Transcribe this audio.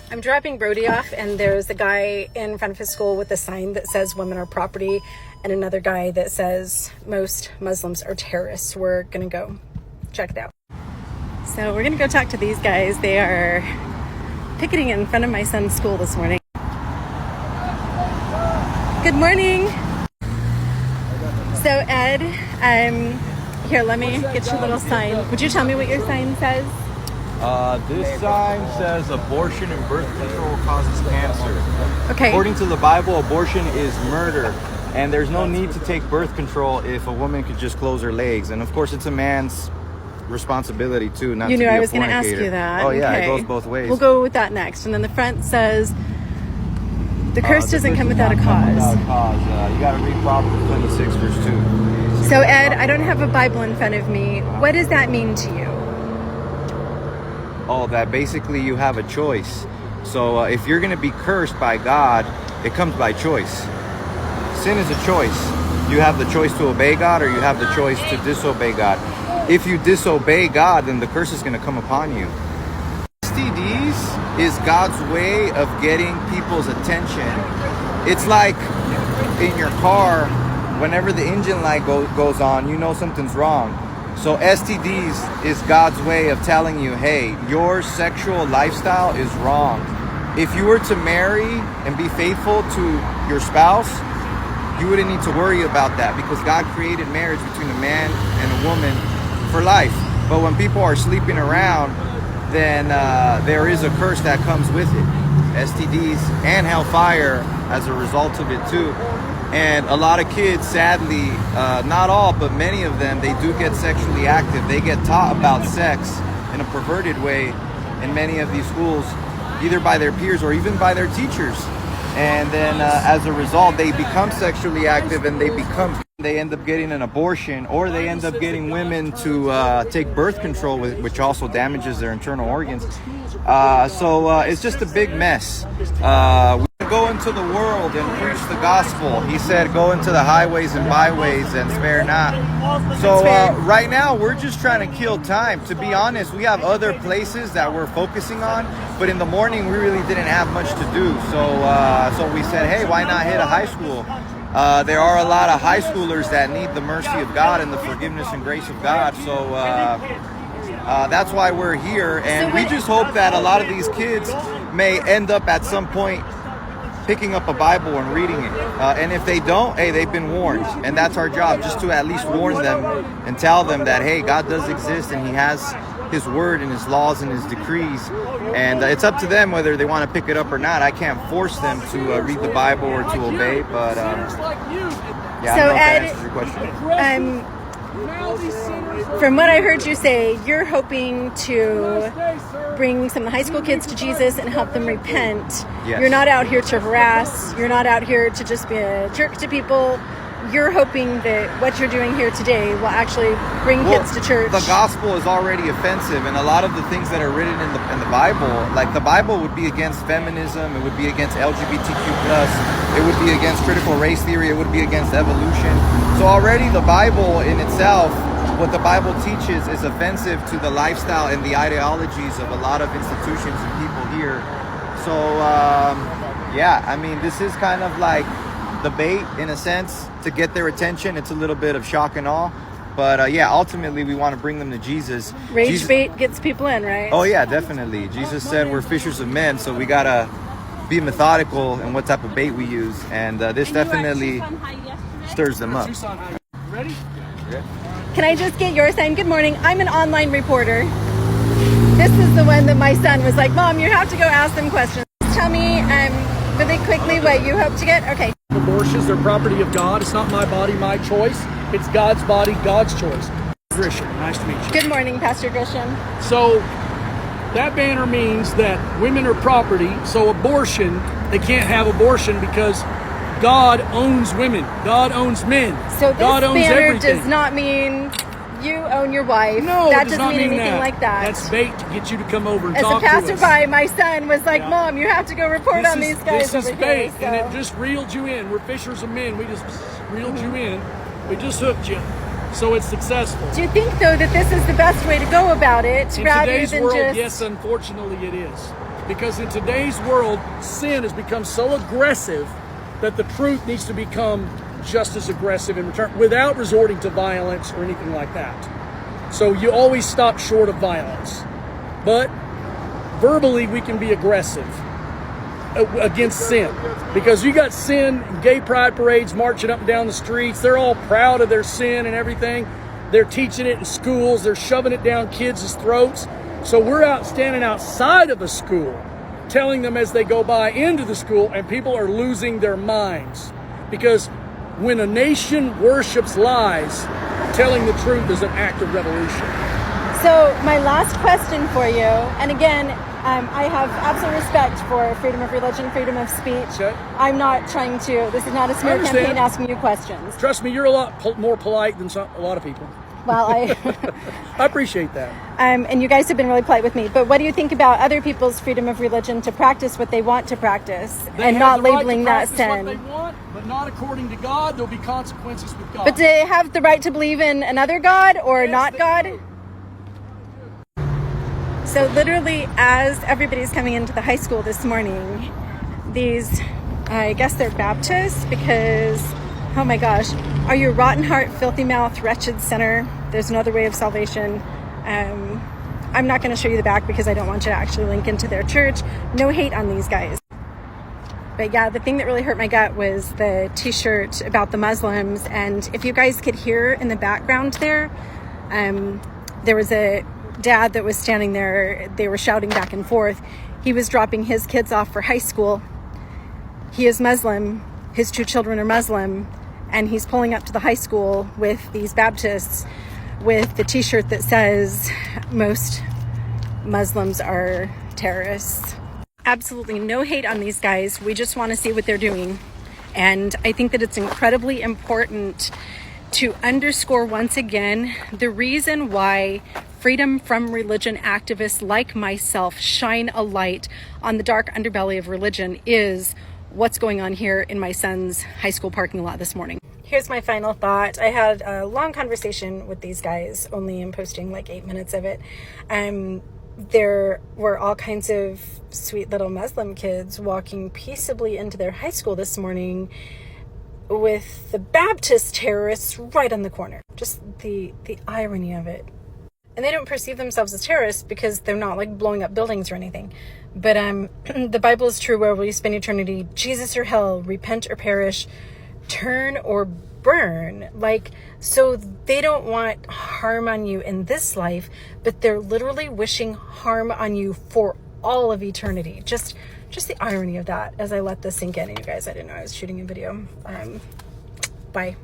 I'm dropping Brody off, and there's a guy in front of his school with a sign that says women are property, and another guy that says most Muslims are terrorists. We're gonna go check it out. So we're gonna go talk to these guys. They are picketing in front of my son's school this morning. Good morning. So Ed, here, let me get your little sign. Would you tell me what your sign says? This sign says abortion and birth control causes cancer. Okay. According to the Bible, abortion is murder, and there's no need to take birth control if a woman could just close her legs. And of course, it's a man's responsibility too, not to be a fornicator. You knew I was going to ask you that. Oh yeah, okay. It goes both ways. We'll go with that next. And then the front says, the curse doesn't come without a cause. Without a cause. You got to read Proverbs 26, verse 2. So Ed, I don't have a Bible in front of me. What does that mean to you? Oh, that basically you have a choice. So if you're going to be cursed by God, it comes by choice. Sin is a choice. You have the choice to obey God, or you have the choice to disobey God. If you disobey God, then the curse is going to come upon you. STDs is God's way of getting people's attention. It's like in your car, whenever the engine light goes on, you know something's wrong. So STDs is God's way of telling you, hey, your sexual lifestyle is wrong. If you were to marry and be faithful to your spouse, you wouldn't need to worry about that, because God created marriage between a man and a woman for life. But when people are sleeping around, then there is a curse that comes with it. STDs and hellfire as a result of it too. And a lot of kids, sadly, not all, but many of them, they do get sexually active. They get taught about sex in a perverted way in many of these schools, either by their peers or even by their teachers. And then as a result, they become sexually active, and they end up getting an abortion, or they end up getting women to take birth control, which also damages their internal organs. So it's just a big mess. Go into the world and preach the gospel. He said, go into the highways and byways and spare not. So right now, we're just trying to kill time. To be honest, we have other places that we're focusing on, but in the morning, we really didn't have much to do. So we said, hey, why not hit a high school? There are a lot of high schoolers that need the mercy of God and the forgiveness and grace of God. So that's why we're here. And we just hope that a lot of these kids may end up at some point picking up a Bible and reading it. And if they don't, hey, they've been warned. And that's our job, just to at least warn them and tell them that, hey, God does exist, and he has his word and his laws and his decrees. And it's up to them whether they want to pick it up or not. I can't force them to read the Bible or to obey. But yeah, so I don't know if that answers your question. From what I heard you say, you're hoping to bring some of the high school kids to Jesus and help them repent. Yes. You're not out here to harass. You're not out here to just be a jerk to people. You're hoping that what you're doing here today will actually bring kids to church. The gospel is already offensive, and a lot of the things that are written in the Bible, like the Bible would be against feminism, it would be against LGBTQ+, it would be against critical race theory, it would be against evolution. So already the Bible in itself, what the Bible teaches, is offensive to the lifestyle and the ideologies of a lot of institutions and people here. So yeah, I mean, this is kind of like the bait in a sense to get their attention. It's a little bit of shock and awe, but yeah, ultimately we want to bring them to Jesus. Bait gets people in, right? Oh yeah, definitely. Jesus said we're fishers of men, so we gotta be methodical in what type of bait we use, and this definitely stirs them up. Ready? Yeah. Can I just get your sign? Good morning. I'm an online reporter. This is the one that my son was like, Mom, you have to go ask them questions. Tell me really quickly what you hope to get. Okay. Abortions, they're property of God. It's not my body, my choice. It's God's body, God's choice. Grisham, nice to meet you. Good morning, Pastor Grisham. So that banner means that women are property. So abortion, they can't have abortion because God owns women. God owns men. So this God owns banner everything. does not mean you own your wife. No, that it does doesn't not mean mean anything that. like that. That's bait to get you to come over and As talk a to us. passerby, my son was like, Mom, you have to go report on these guys This is over bait, here. and it just reeled you in. We're fishers of men. We just reeled you in. We just hooked you. So it's successful. Do you think, though, that this is the best way to go about it, In rather today's than world, just... yes, unfortunately it is. Because in today's world, sin has become so aggressive that the truth needs to become just as aggressive in return without resorting to violence or anything like that. So you always stop short of violence. But verbally, we can be aggressive against sin. Because you got sin, gay pride parades marching up and down the streets. They're all proud of their sin and everything. They're teaching it in schools. They're shoving it down kids' throats. So we're out standing outside of a school, telling them as they go by into the school, and people are losing their minds. Because when a nation worships lies, telling the truth is an act of revolution. So my last question for you, and again, I have absolute respect for freedom of religion, freedom of speech. Okay. I'm not trying to, this is not a smear campaign asking you questions. Trust me, you're a lot more polite than a lot of people. Well, I appreciate that. And you guys have been really polite with me. But what do you think about other people's freedom of religion to practice what they want to practice and not labeling that sin? What they want, but not according to God. There'll be consequences with God. But do they have the right to believe in another God or Yes, not God? Do. So literally, as everybody's coming into the high school this morning, these, I guess they're Baptists because, oh my gosh, are you rotten heart, filthy mouth, wretched sinner? There's no other way of salvation. I'm not going to show you the back because I don't want you to actually link into their church. No hate on these guys. But yeah, the thing that really hurt my gut was the t-shirt about the Muslims. And if you guys could hear in the background there was a dad that was standing there. They were shouting back and forth. He was dropping his kids off for high school. He is Muslim. His 2 children are Muslim. And he's pulling up to the high school with these Baptists with the t-shirt that says most Muslims are terrorists. Absolutely no hate on these guys. We just want to see what they're doing. And I think that it's incredibly important to underscore once again the reason why freedom from religion activists like myself shine a light on the dark underbelly of religion is what's going on here in my son's high school parking lot this morning. Here's my final thought. I had a long conversation with these guys, only I'm posting like 8 minutes of it. There were all kinds of sweet little Muslim kids walking peaceably into their high school this morning with the Baptist terrorists right on the corner. Just the irony of it. And they don't perceive themselves as terrorists because they're not like blowing up buildings or anything. But the Bible is true. Where will you spend eternity? Jesus or hell? Repent or perish? Turn or burn? Like, so they don't want harm on you in this life, but they're literally wishing harm on you for all of eternity. Just the irony of that as I let this sink in. And you guys, I didn't know I was shooting a video. Bye.